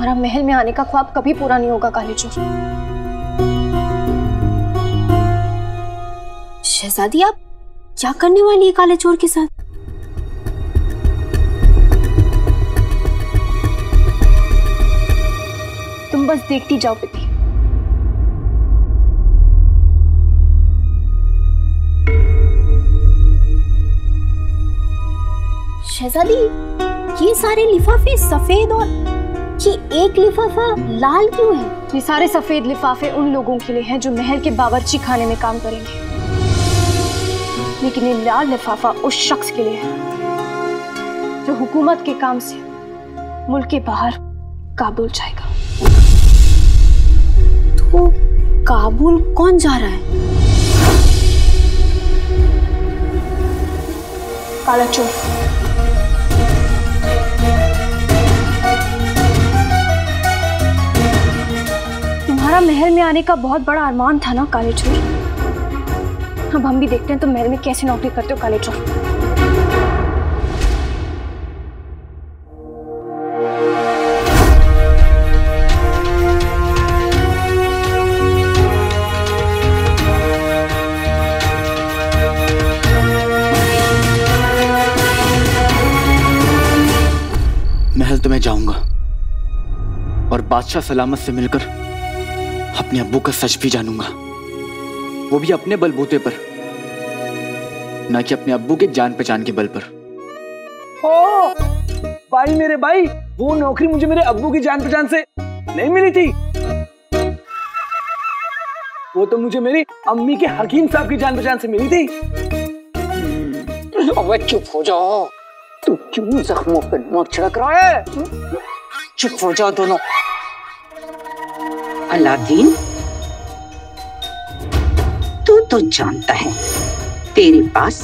तुम्हारा महल में आने का ख्वाब कभी पूरा नहीं होगा काले चोर। शहजादी, आप क्या करने वाली है काले चोर के साथ? तुम बस देखती जाओ बेटी। शहजादी, ये सारे लिफाफे सफेद और ये एक लिफाफा लाल क्यों है? ये सारे सफेद लिफाफे उन लोगों के लिए हैं जो महल के बावर्ची खाने में काम करेंगे, लेकिन ये लाल लिफाफा उस शख्स के लिए है जो हुकूमत के काम से मुल्क के बाहर काबुल जाएगा। तो काबुल कौन जा रहा है? काला चोर। तुम्हारा महल में आने का बहुत बड़ा अरमान था ना काले चोर। अब हम भी देखते हैं तुम महल में कैसे नौकरी करते हो काले चोर। महल तो मैं जाऊंगा और बादशाह सलामत से मिलकर अपने अब्बू का सच भी जानूंगा, वो भी अपने बलबूते पर, ना कि अपने अब्बू के जान पहचान के बल पर। ओ भाई, मेरे भाई, वो नौकरी मुझे मेरे अब्बू की जान पहचान से नहीं मिली थी, वो तो मुझे मेरी अम्मी के हकीम साहब की जान पहचान से मिली थी। अबे चुप हो जाओ, तू क्यों जख्मों पर नमक छिड़क रहा है? चुप हो जाओ दोनों। अलादीन, तू तो जानता है तेरे पास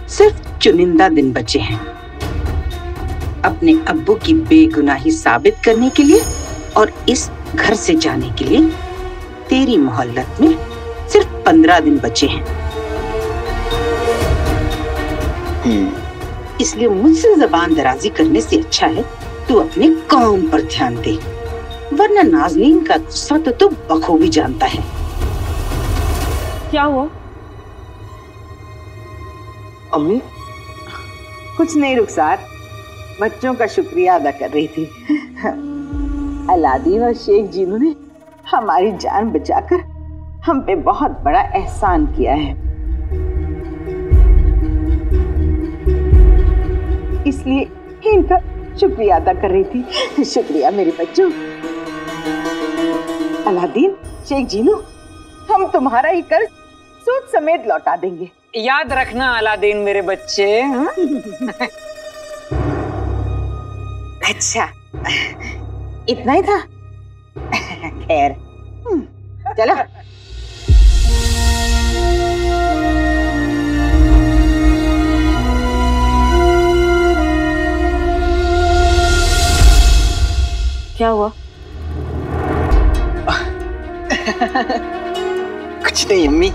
सिर्फ चुनिंदा दिन बचे हैं अपने अब्बू की बेगुनाही साबित करने के लिए, और इस घर से जाने के लिए तेरी मोहल्लत में सिर्फ 15 दिन बचे हैं। इसलिए मुझसे जबान दराजी करने से अच्छा है तू अपने काम पर ध्यान दे, वरना नाज़नीन का गुस्सा तो तू बखूबी जानता है। क्या हुआ अम्मी? कुछ नहीं रुखसार, बच्चों का शुक्रिया अदा कर रही थी। अलादीन और शेख जीनू ने हमारी जान बचाकर हम पे बहुत बड़ा एहसान किया है, इसलिए इनका शुक्रिया अदा कर रही थी। शुक्रिया मेरे बच्चों। अलादीन, शेख जीनू, हम तुम्हारा ही कर्ज सूद समेत लौटा देंगे। याद रखना अलादीन मेरे बच्चे। अच्छा, इतना ही था। खैर, चलो। क्या हुआ? कुछ नहीं अम्मी।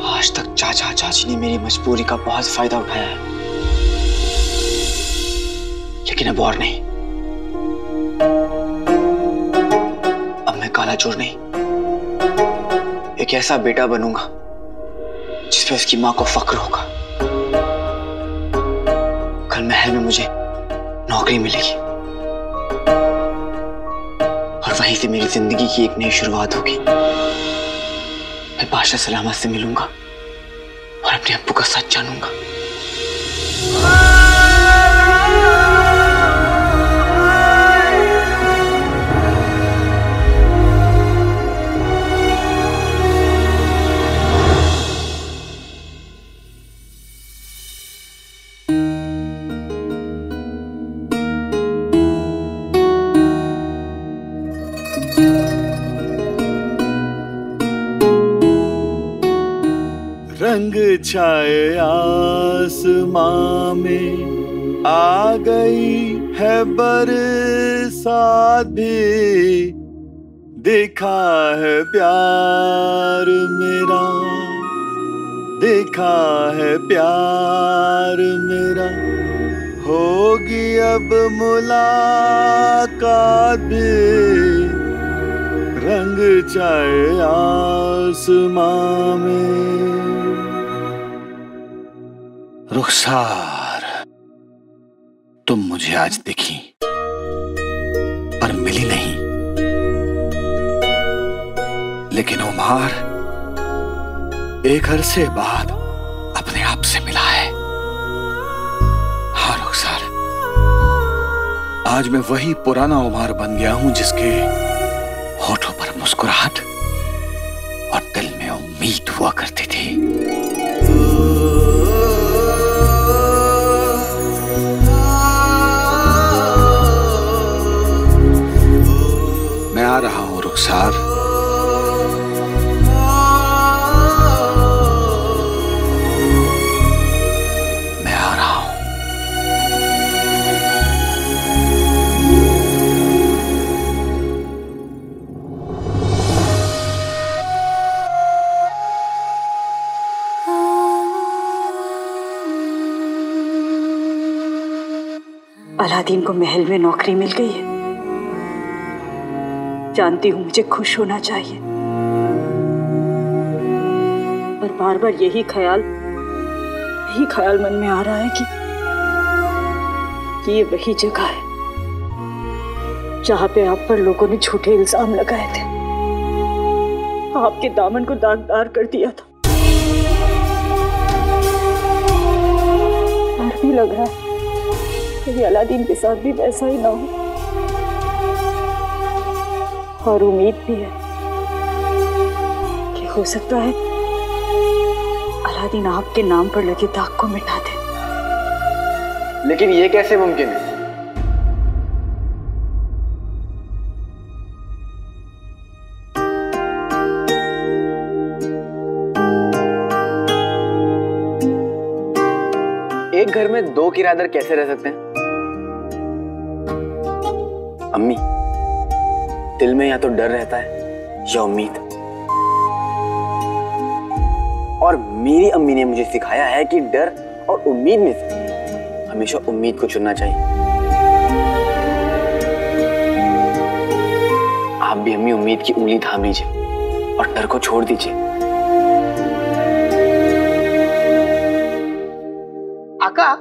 आज तक चाचा चाची ने मेरी मजबूरी का बहुत फायदा उठाया है, लेकिन अब और नहीं। अब मैं काला चोर नहीं, एक ऐसा बेटा बनूंगा जिसपे उसकी मां को फक्र होगा। कल महल में मुझे नौकरी मिलेगी और वहीं से मेरी जिंदगी की एक नई शुरुआत होगी। मैं बादशाह सलामत से मिलूंगा और अपने अब्बू का सच जानूंगा। रंग छाए आसमां में आ गई है बरसात भी, देखा है प्यार मेरा, देखा है प्यार मेरा, होगी अब मुलाकात भी, रंग चाहे आसमां में। रुखसार, तुम मुझे आज दिखी पर मिली नहीं, लेकिन उमर एक अरसे बाद अपने आप से मिला है। हाँ रुखसार, आज मैं वही पुराना उमर बन गया हूं जिसके होठों पर मुस्कुराहट और दिल में उम्मीद हुआ करती थी। मैं आ रहा हूं रुखसार, मैं आ रहा हूं। अलादीन को महल में नौकरी मिल गई है। जानती हूँ मुझे खुश होना चाहिए, पर बार बार यही ख्याल मन में आ रहा है कि ये वही जगह है जहाँ पे आप पर लोगों ने झूठे इल्जाम लगाए थे, आपके दामन को दागदार कर दिया था। डर भी लग रहा है कि अलादीन के साथ भी वैसा ही ना हो, और उम्मीद भी है कि हो सकता है अलादीन आपके नाम पर लगे दाग को मिटा दे। लेकिन ये कैसे मुमकिन है? एक घर में दो किराएदार कैसे रह सकते हैं? अम्मी, दिल में या तो डर रहता है या उम्मीद, और मेरी अम्मी ने मुझे सिखाया है कि डर और उम्मीद में से हमेशा उम्मीद को चुनना चाहिए। आप भी अम्मी उम्मीद की उंगली थाम लीजिए और डर को छोड़ दीजिए। आका,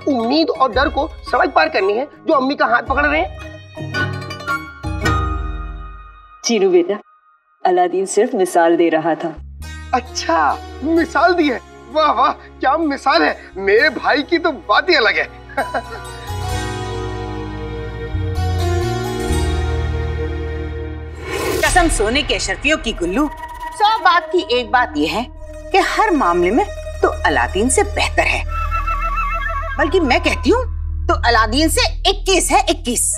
उम्मीद और डर को सड़क पार करनी है जो अम्मी का हाथ पकड़ रहे हैं। चीनू बेटा, अलादीन सिर्फ मिसाल दे रहा था। अच्छा, मिसाल दी है? वाह वाह, क्या मिसाल है। मेरे भाई की तो बात ही अलग है। कसम सोने के अशरफियों की गुल्लू, 100 बात की एक बात यह है कि हर मामले में तो अलादीन से बेहतर है, बल्कि मैं कहती हूँ तो अलादीन से 21 है। 21?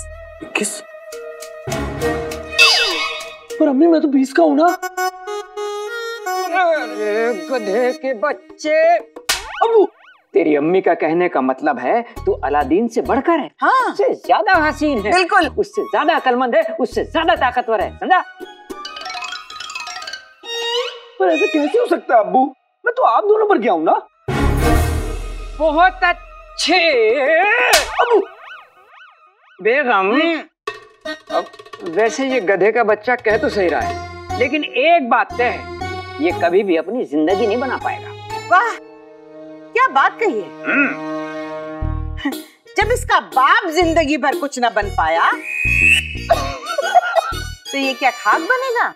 पर अम्मी मैं तो 20 का हूँ ना। अरे गधे के बच्चे, अबू तेरी अम्मी का कहने का मतलब है तू अलादीन से बढ़कर है। हाँ, उससे ज्यादा हसीन है, बिल्कुल, उससे ज्यादा अक्लमंद है, उससे ज्यादा ताकतवर है, समझा? पर ऐसे कैसे हो सकता है अब्बू? मैं तो आप दोनों पर गया हूँ ना। बहुत अच्छे अबू। बेगम, अब वैसे ये गधे का बच्चा कह तो सही रहा है, लेकिन एक बात तय है, ये कभी भी अपनी जिंदगी नहीं बना पाएगा। वाह, क्या बात कही है। जब इसका बाप जिंदगी भर कुछ ना बन पाया तो ये क्या खाक बनेगा?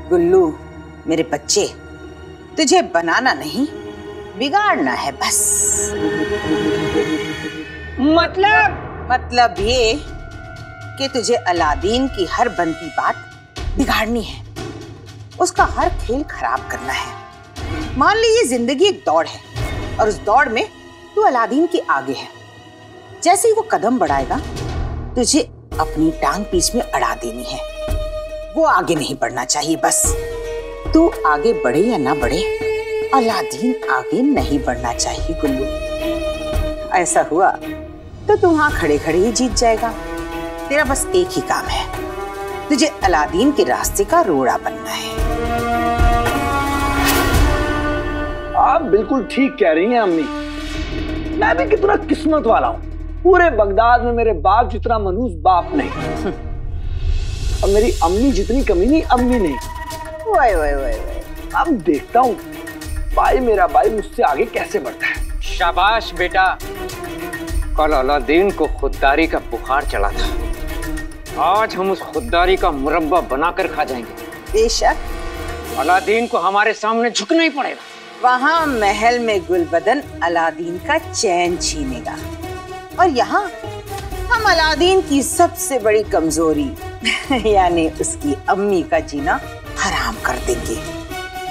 गुल्लू मेरे बच्चे, तुझे बनाना नहीं बिगाड़ना है बस। मतलब ये कि तुझे अलादीन की हर बनती बात बिगाड़नी है, उसका हर खेल खराब करना है। मान लीजिए जिंदगी एक दौड़ है और उस दौड़ में तू अलादीन के आगे है। जैसे ही वो कदम बढ़ाएगा तुझे अपनी टांग पीछ में अड़ा देनी है। वो आगे नहीं बढ़ना चाहिए, बस तू आगे बढ़े या ना बढ़े अलादीन आगे नहीं बढ़ना चाहिए गुल्लू। ऐसा हुआ तो तू वहां खड़े खड़े ही जीत जाएगा। तेरा बस एक ही काम है, तुझे अलादीन के रास्ते का रोड़ा बनना है। आप बिल्कुल ठीक कह रही हैं अम्मी। मैं भी कितना किस्मत वाला हूँ, पूरे बगदाद में मेरे बाप जितना मनूस बाप नहीं और मेरी अम्मी जितनी कमीनी अम्मी नहीं। वाह वाह वाह, अब देखता हूँ भाई मेरा भाई मुझसे आगे कैसे बढ़ता है। शाबाश बेटा, कल अलादीन को खुददारी का बुखार चढ़ा था, आज हम उस खुददारी का मुरब्बा बनाकर खा जाएंगे। बेशक अलादीन को हमारे सामने झुकना ही पड़ेगा। वहाँ महल में गुलबदन अलादीन का चैन छीनेगा और यहाँ हम अलादीन की सबसे बड़ी कमजोरी यानी उसकी अम्मी का जीना हराम कर देंगे,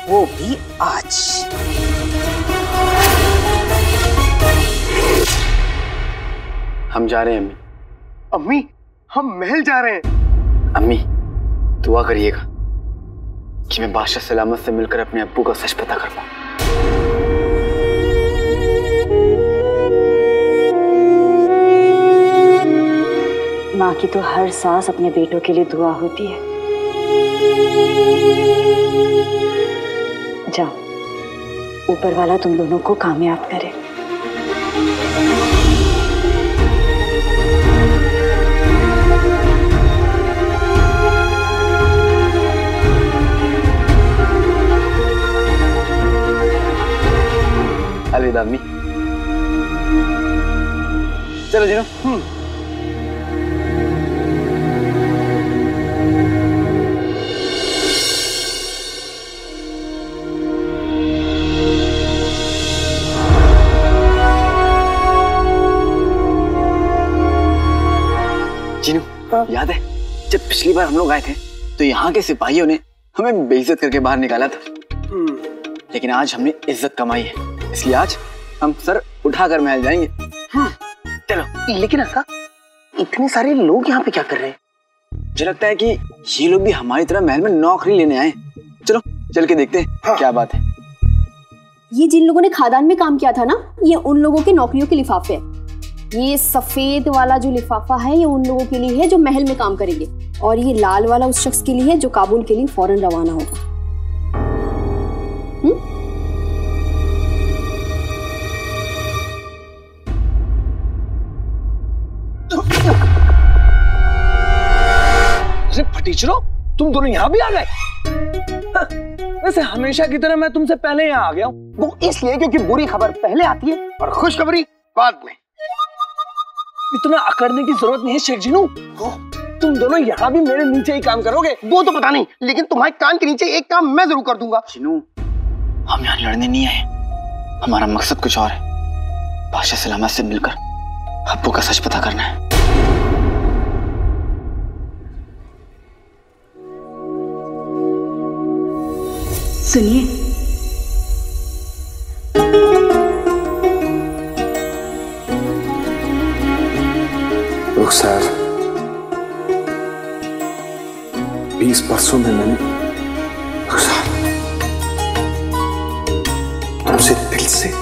वो भी आज। हम जा रहे हैं अम्मी। अम्मी, हम महल जा रहे हैं। अम्मी दुआ करिएगा कि मैं बादशाह सलामत से मिलकर अपने अब्बू का सच पता कर पाऊं। माँ की तो हर सांस अपने बेटों के लिए दुआ होती है। जाओ, ऊपर वाला तुम दोनों को कामयाब करे। अलविदा अम्मी। चलो जीनू। जीनू, याद है जब पिछली बार हम लोग आए थे तो यहाँ के सिपाहियों ने हमें बेइज्जत करके बाहर निकाला था, लेकिन आज हमने इज्जत कमाई है, इसलिए आज हम सर उठाकर महल जाएंगे। चलो। लेकिन अक्का, इतने सारे लोग यहाँ पे क्या कर रहे हैं? मुझे लगता है कि ये लोग भी हमारी तरह महल में नौकरी लेने आए। चलो चल के देखते हैं क्या बात है। ये जिन लोगों ने खादान में काम किया था ना, ये उन लोगों के नौकरियों के लिफाफे हैं। ये सफेद वाला जो लिफाफा है ये उन लोगों के लिए है जो महल में काम करेंगे, और ये लाल वाला उस शख्स के लिए है जो काबुल के लिए फौरन रवाना होगा। फटीचरों, तुम दोनों यहाँ भी आ गए? वैसे हमेशा की तरह मैं तुमसे पहले यहाँ आ गया हूँ। वो इसलिए क्योंकि बुरी खबर पहले आती है और खुशखबरी बाद में। इतना अकड़ने की जरूरत नहीं है शेख जीनू। तुम दोनों यहाँ भी मेरे नीचे ही काम करोगे। वो तो पता नहीं, लेकिन तुम्हारे कान के नीचे एक काम मैं जरूर कर दूंगा। जीनू, हम यहाँ लड़ने नहीं आए, हमारा मकसद कुछ और है। बादशाह सलामत से मिलकर अब्बू का सच पता करना है। सुनिए, रुखसार, 20 बरसों में मैंने रुखसार तुमसे दिल से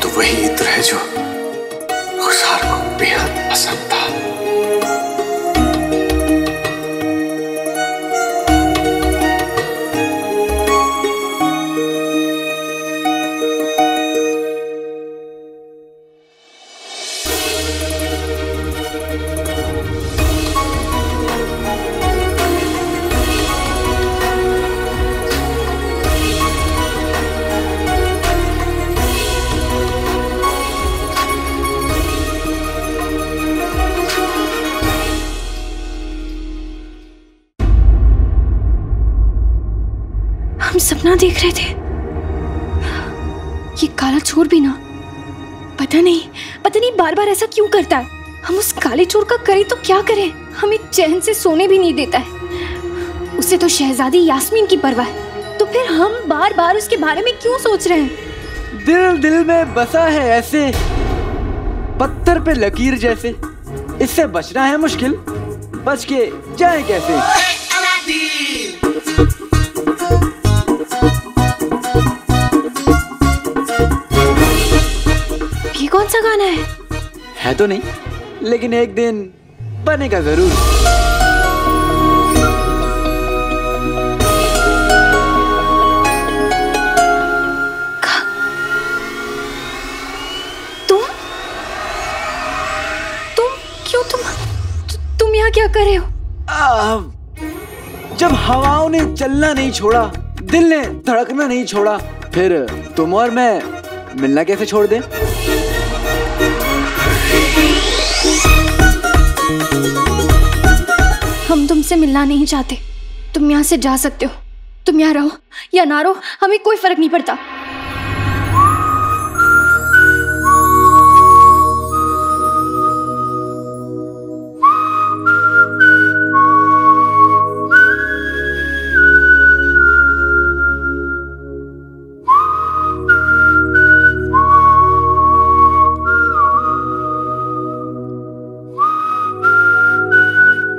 तो वही इत्र है जो रुखसार को बेहद पसंद था। सपना देख रहे थे। ये काला चोर भी ना पता नहीं बार बार ऐसा क्यों करता है। हम उस काले चोर का करें तो क्या करें, हमें चैन से सोने भी नहीं देता है। उसे तो शहजादी यास्मीन की परवाह है, तो फिर हम बार बार उसके बारे में क्यों सोच रहे हैं। दिल दिल में बसा है ऐसे पत्थर पे लकीर जैसे, इससे बचना है मुश्किल, बच के जाए कैसे। ये कौन सा गाना है तो नहीं, लेकिन एक दिन बनेगा जरूर। तुम यहाँ क्या कर रहे हो? जब हवाओं ने चलना नहीं छोड़ा, दिल ने धड़कना नहीं छोड़ा, फिर तुम और मैं मिलना कैसे छोड़ दें? हम तुमसे मिलना नहीं चाहते, तुम यहाँ से जा सकते हो। तुम यहाँ रहो या ना रहो, हमें कोई फर्क नहीं पड़ता।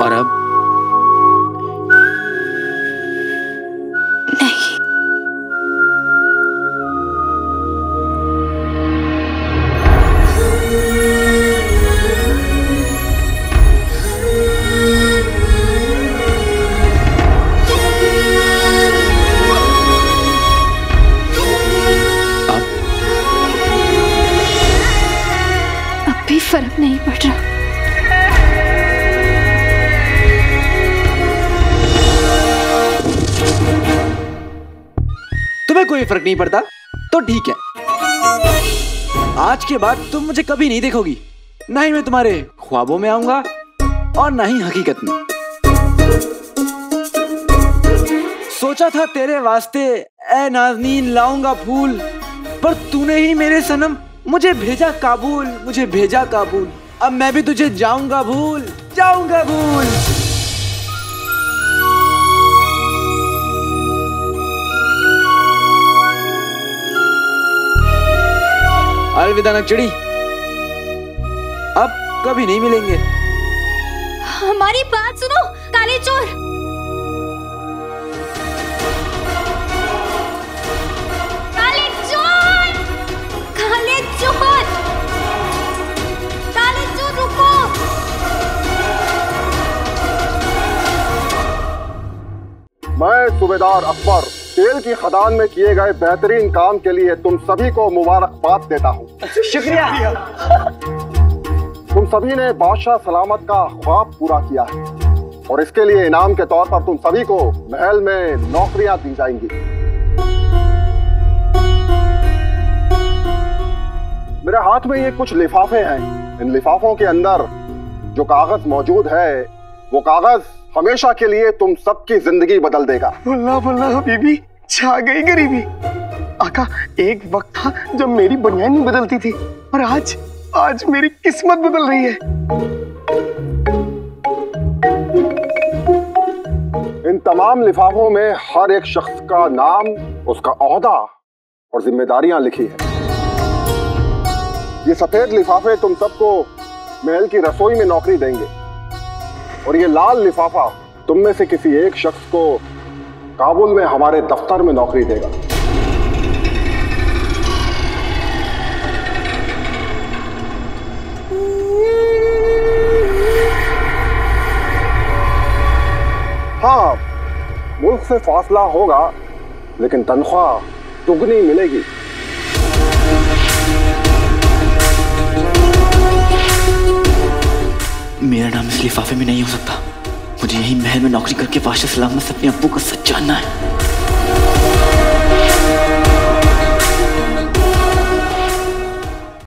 और अब नहीं, अब भी फर्क नहीं पड़ रहा। तुम्हें कोई फर्क नहीं पड़ता तो ठीक है। आज के बाद तुम मुझे कभी नहीं देखोगी, ना ही मैं तुम्हारे ख्वाबों में आऊंगा और ना ही हकीकत में। सोचा था तेरे वास्ते ए नाज़नीन लाऊंगा फूल, पर तूने ही मेरे सनम मुझे भेजा काबुल, मुझे भेजा काबुल। अब मैं भी तुझे जाऊंगा भूल, जाऊंगा भूल। अलविदा नकचड़ी, अब कभी नहीं मिलेंगे। हमारी बात सुनो काले चोर। काले चोर, काले चोर, काले चोर रुको। मैं सूबेदार अकबर तेल की खदान में किए गए बेहतरीन काम के लिए तुम सभी को मुबारकबाद देता हूँ। शुक्रिया। तुम सभी ने बादशाह सलामत का ख्वाब पूरा किया है और इसके लिए इनाम के तौर पर तुम सभी को महल में नौकरियां दी जाएंगी। मेरे हाथ में ये कुछ लिफाफे हैं। इन लिफाफों के अंदर जो कागज मौजूद है वो कागज हमेशा के लिए तुम सबकी जिंदगी बदल देगा। बल्ला बल्ला बीबी, छा गई गरीबी। आका, एक वक्त था जब मेरी बनियान नहीं बदलती थी और आज मेरी किस्मत बदल रही है। इन तमाम लिफाफों में हर एक शख्स का नाम, उसका ओहदा और जिम्मेदारियां लिखी है। ये सफेद लिफाफे तुम सबको महल की रसोई में नौकरी देंगे और ये लाल लिफाफा तुम में से किसी एक शख्स को काबुल में हमारे दफ्तर में नौकरी देगा। हाँ, मुल्क से फासला होगा लेकिन तनख्वाह दुगनी मिलेगी। मेरा नाम इस लिफाफे में नहीं हो सकता। मुझे यही महल में नौकरी करके वाशा सलामत से अपने अब्बू का सच जानना है।